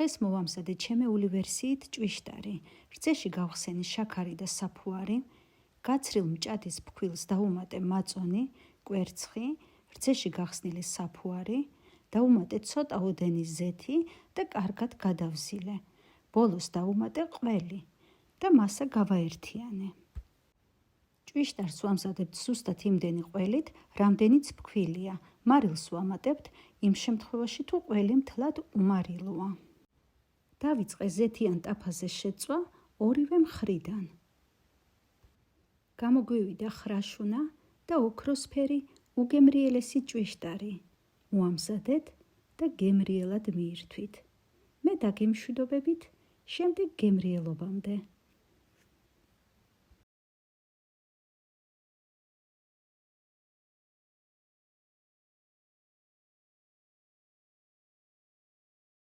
დღეს მოვამზადე ჩემეული ვერსიით ჭვიშტარი. რძეში გავხსენი შაქარი და საფუარი, გაცრილ მჭადის ფქვილს დავუმატე მაწონი, კვერცხი, რძეში გახსნილი საფუარი, დავუმატე ცოტა ოდენი ზეთი და კარგად გადავზილე. ბოლოს დავუმატე ყველი და მასა გავაერთიანე. ჭვიშტარს ვამზადებთ ზუსტად იმდენი ყველით, რამდენიც ფქვილია. მარილს ვამატებთ იმ შემთხვევაში, თუ ყველი მთლად უმარილოა. დავიწყე ზეთიან ტაფაზე შეწვა ორივე მხრიდან. გამოგვივიდა ხრაშუნა და ოქროსფერი უგემრიელესი ჭვიშტარი. მოამზადეთ და გემრიელად მიირთვით. მე დაგემშვიდობებით შემდეგ გემრიელობამდე.